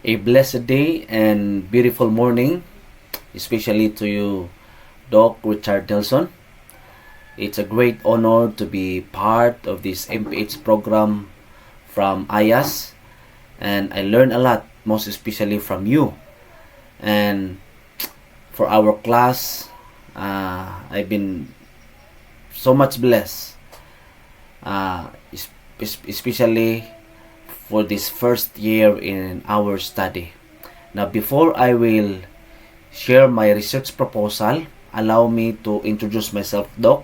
A blessed day and beautiful morning, especially to you, Doc Richard Nelson. It's a great honor to be part of this MPH program from IAS, and I learn a lot, most especially from you. And for our class, I've been so much blessed, especially for this first year in our study. Now, before I will share my research proposal, allow me to introduce myself, Doc.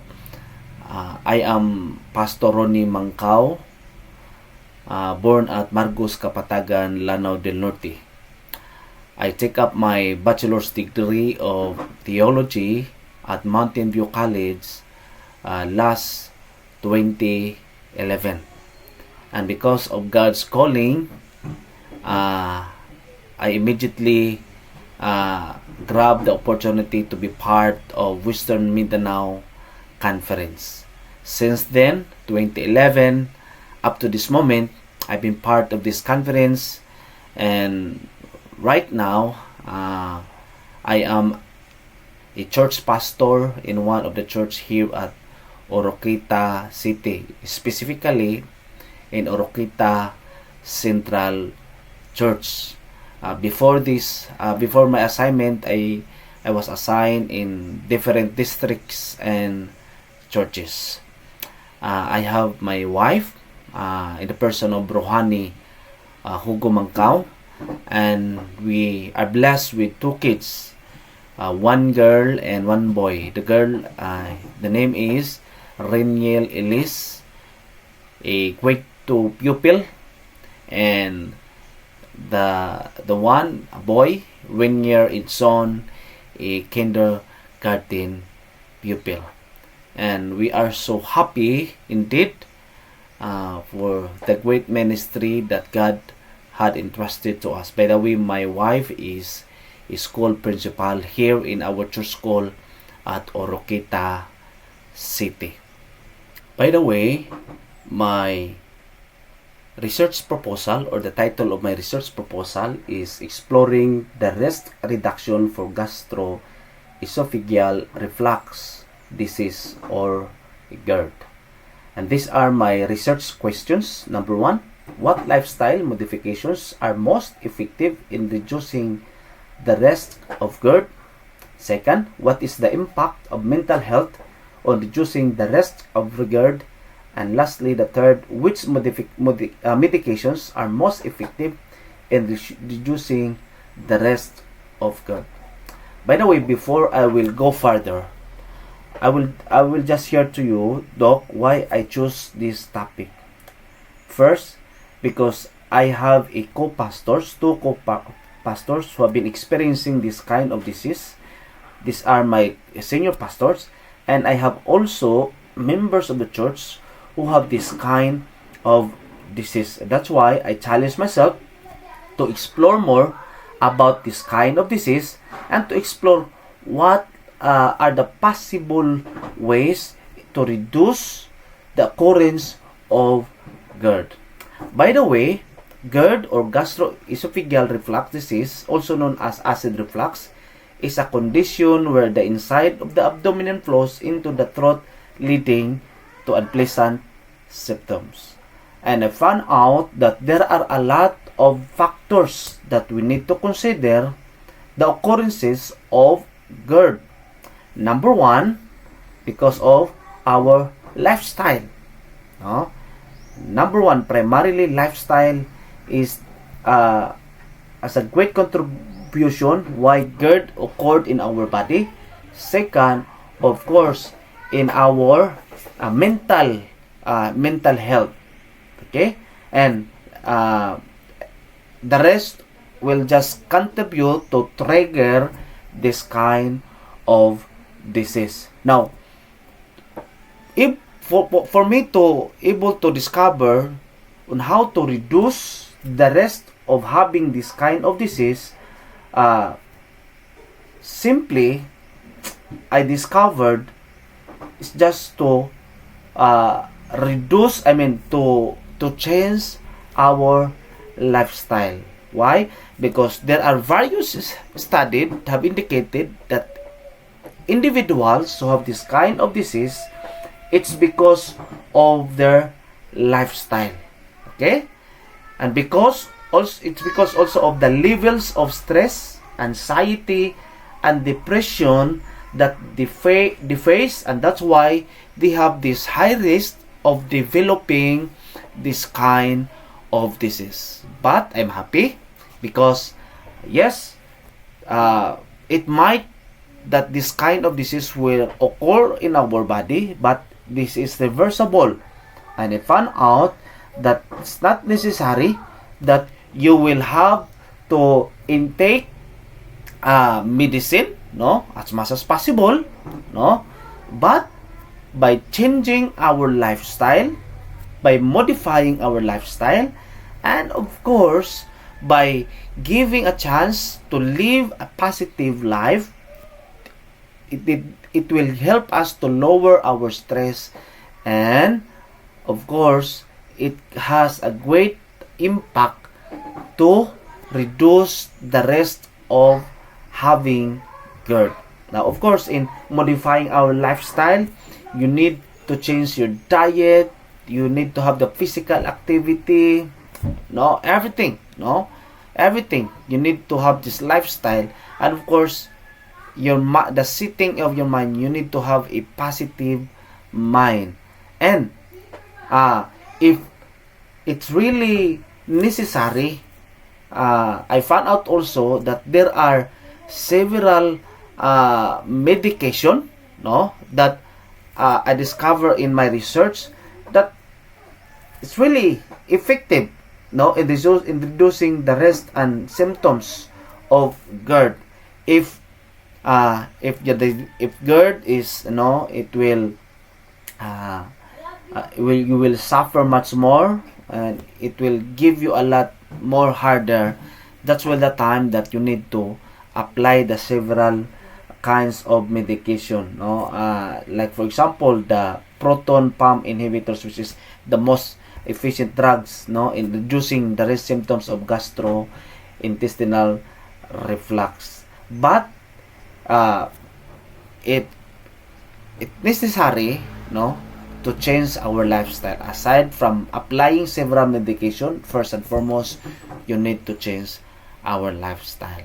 I am Pastor Ronnie Mangkao, born at Margos, Kapatagan, Lanao del Norte. I take up my bachelor's degree of theology at Mountain View College last 2011. And because of God's calling, I immediately grabbed the opportunity to be part of Western Mindanao Conference. Since then, 2011, up to this moment, I've been part of this conference, and right now, I am a church pastor in one of the church here at Oroquita City, specifically in Oroquita Central Church. Before my assignment, I was assigned in different districts and churches. I have my wife, in the person of Rohani Hugo Mangkao, and we are blessed with two kids, one girl and one boy. The girl, the name is Reniel Elise, a grade 2 pupil, and the one boy, Renier Idson, a kindergarten pupil. And we are so happy indeed for the great ministry that God had entrusted to us. By the way, my wife is a school principal here in our church school at Oroquita City. By the way, my research proposal, or the title of my research proposal, is Exploring the Risk Reduction for Gastroesophageal Reflux Disease, or GERD. And these are my research questions. Number 1, what lifestyle modifications are most effective in reducing the risk of GERD? Second, what is the impact of mental health on reducing the risk of GERD? And lastly, the third, which medications are most effective in reducing the risk of GERD? By the way, before I will go further, I will just share to you, Doc, why I chose this topic. First, because I have two co-pastors who have been experiencing this kind of disease. These are my senior pastors, and I have also members of the church who have this kind of disease. That's why I challenge myself to explore more about this kind of disease and to explore what are the possible ways to reduce the occurrence of GERD. By the way, GERD, or gastroesophageal reflux disease, also known as acid reflux, is a condition where the inside of the abdomen flows into the throat, leading to unpleasant symptoms. And I found out that there are a lot of factors that we need to consider the occurrences of GERD. Number 1, because of our lifestyle. Number 1, primarily lifestyle is as a great contribution why GERD occurred in our body. Second, of course, in our mental health. Okay, and the rest will just contribute to trigger this kind of disease. Now, if for me to able to discover on how to reduce the risk of having this kind of disease, simply I discovered it's just to to change our lifestyle. Why? Because there are various studies have indicated that individuals who have this kind of disease, it's because of their lifestyle. Okay? And it's because also of the levels of stress, anxiety, and depression that they face, and that's why they have this high risk of developing this kind of disease. But I'm happy because yes, it might that this kind of disease will occur in our body, but this is reversible. And I found out that it's not necessary that you will have to intake medicine, no, as much as possible, no, but by changing our lifestyle, by modifying our lifestyle, and of course by giving a chance to live a positive life, it will help us to lower our stress, and of course it has a great impact to reduce the risk of having GERD. Now, of course, in modifying our lifestyle, you need to change your diet, you need to have the physical activity, no, everything, no, everything. You need to have this lifestyle, and of course, the setting of your mind, you need to have a positive mind. And if it's really necessary, I found out also that there are several medication, no, that I discovered in my research that it's really effective, no, in reducing the risk and symptoms of GERD. If GERD is, no, you will suffer much more, and it will give you a lot more harder. That's when the time that you need to apply the several kinds of medication, no, like for example the proton pump inhibitors, which is the most efficient drugs, no, in reducing the risk symptoms of gastrointestinal reflux. But it's necessary, no, to change our lifestyle. Aside from applying several medication, first and foremost, you need to change our lifestyle.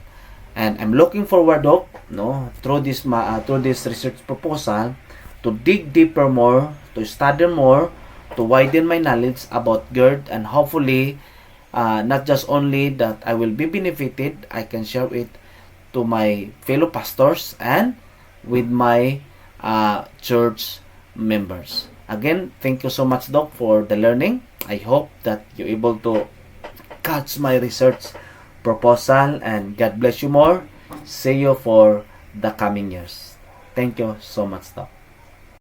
And I'm looking forward, Doc, no, through this research proposal, to dig deeper more, to study more, to widen my knowledge about GERD, and hopefully, not just only that I will be benefited, I can share it to my fellow pastors and with my church members. Again, thank you so much, Doc, for the learning. I hope that you're able to catch my research proposal, and God bless you more. See you for the coming years. Thank you so much, Doc.